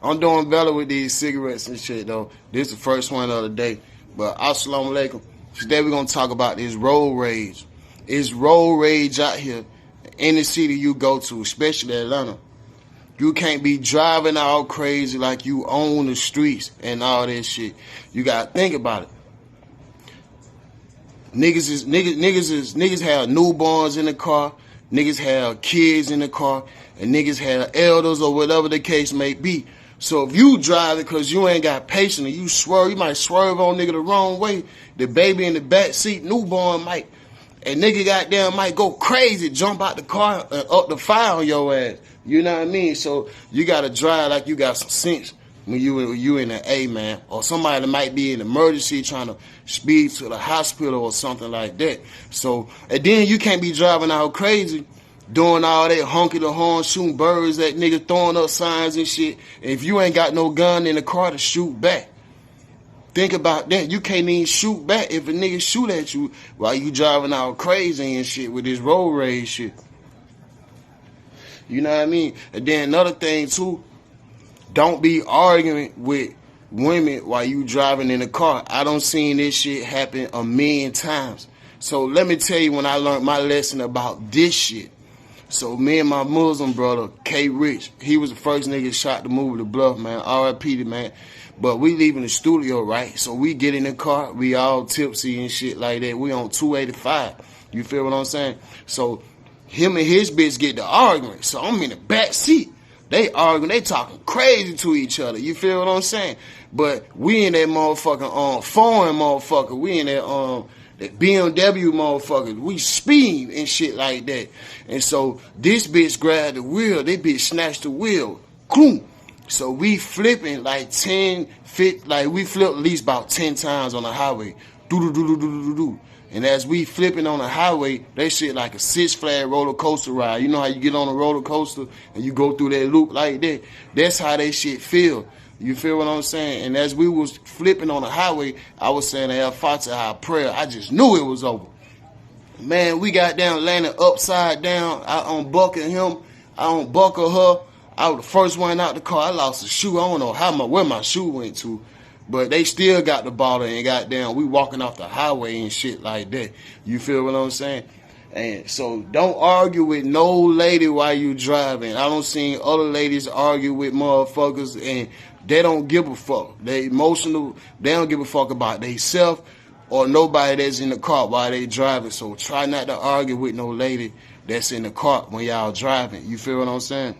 I'm doing better with these cigarettes and shit, though. This is the first one of the day. But assalamu alaikum. Today we're going to talk about this road rage. It's road rage out here in the city you go to, especially Atlanta. You can't be driving all crazy like you own the streets and all that shit. You got to think about it. Niggas have newborns in the car. Niggas have kids in the car. And niggas have elders or whatever the case may be. So if you drive it because you ain't got patience and you swerve, you might swerve on nigga the wrong way. The baby in the back seat, newborn might. And nigga goddamn might go crazy, jump out the car and up the fire on your ass. You know what I mean? So you got to drive like you got some sense when you in an A, man. Or somebody that might be in emergency trying to speed to the hospital or something like that. So, and then you can't be driving out crazy, doing all that honking the horn, shooting birds at niggas, throwing up signs and shit. And if you ain't got no gun in the car to shoot back. Think about that. You can't even shoot back if a nigga shoot at you while you driving out crazy and shit with this road rage shit. You know what I mean? And then another thing too, don't be arguing with women while you driving in the car. I done seen this shit happen a million times. So let me tell you when I learned my lesson about this shit. So me and my Muslim brother, K. Rich, he was the first nigga shot the movie The Bluff, man. R.I.P. to man. But we leaving the studio, right? So we get in the car, we all tipsy and shit like that. We on 285. You feel what I'm saying? So him and his bitch get to arguing. So I'm in the back seat. They arguing, they talking crazy to each other. You feel what I'm saying? But we in that motherfucking foreign motherfucker. We in that BMW motherfucker. We speed and shit like that. And so this bitch grabbed the wheel. This bitch snatched the wheel. Boom. So we flipping like 10 feet, like we flipped at least about 10 times on the highway. Do-do-do-do-do-do-do. And as we flipping on the highway, they shit like a Six Flag roller coaster ride. You know how you get on a roller coaster and you go through that loop like that? That's how they shit feel. You feel what I'm saying? And as we was flipping on the highway, I was saying the Al-Fatiha prayer. I just knew it was over. Man, we got down landing upside down. I unbuckled him. I unbuckled her. I was the first one out the car. I lost a shoe. I don't know where my shoe went to. But they still got the bottle and goddamn, we walking off the highway and shit like that. You feel what I'm saying? And so don't argue with no lady while you driving. I don't see other ladies argue with motherfuckers and they don't give a fuck. They emotional. They don't give a fuck about themselves or nobody that's in the car while they driving. So try not to argue with no lady that's in the car when y'all driving. You feel what I'm saying?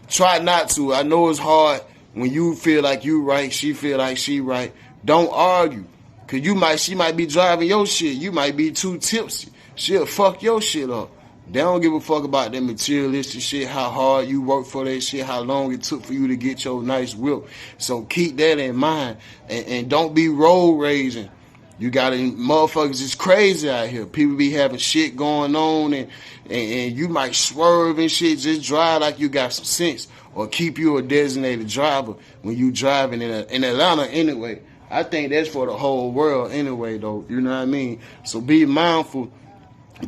Try not to. I know it's hard when you feel like you right, she feel like she right. Don't argue. Cause she might be driving your shit. You might be too tipsy. She'll fuck your shit up. They don't give a fuck about that materialistic shit, how hard you work for that shit, how long it took for you to get your nice whip. So keep that in mind. And don't be road raging. You got motherfuckers is crazy out here. People be having shit going on and you might swerve and shit. Just drive like you got some sense. Or keep you a designated driver when you driving in Atlanta anyway. I think that's for the whole world anyway, though. You know what I mean? So be mindful.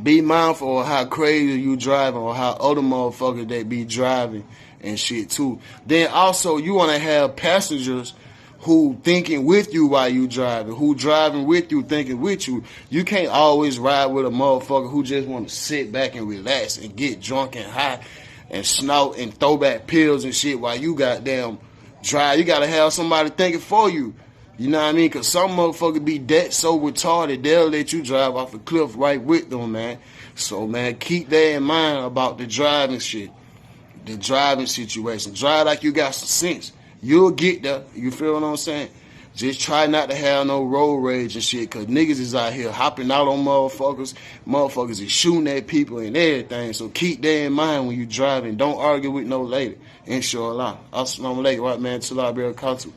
Be mindful of how crazy you driving or how other motherfuckers they be driving and shit too. Then also you want to have passengers who thinking with you while you driving, who driving with you, thinking with you. You can't always ride with a motherfucker who just want to sit back and relax and get drunk and high and snout and throw back pills and shit while you goddamn drive. You gotta have somebody thinking for you. You know what I mean? Cause some motherfucker be that so retarded, they'll let you drive off a cliff right with them, man. So, man, keep that in mind about the driving shit. The driving situation. Drive like you got some sense. You'll get there. You feel what I'm saying? Just try not to have no road rage and shit, cause niggas is out here hopping out on motherfuckers. Motherfuckers is shooting at people and everything. So keep that in mind when you driving. Don't argue with no lady. Inshallah. Assalamu alaikum, right man, till I be able to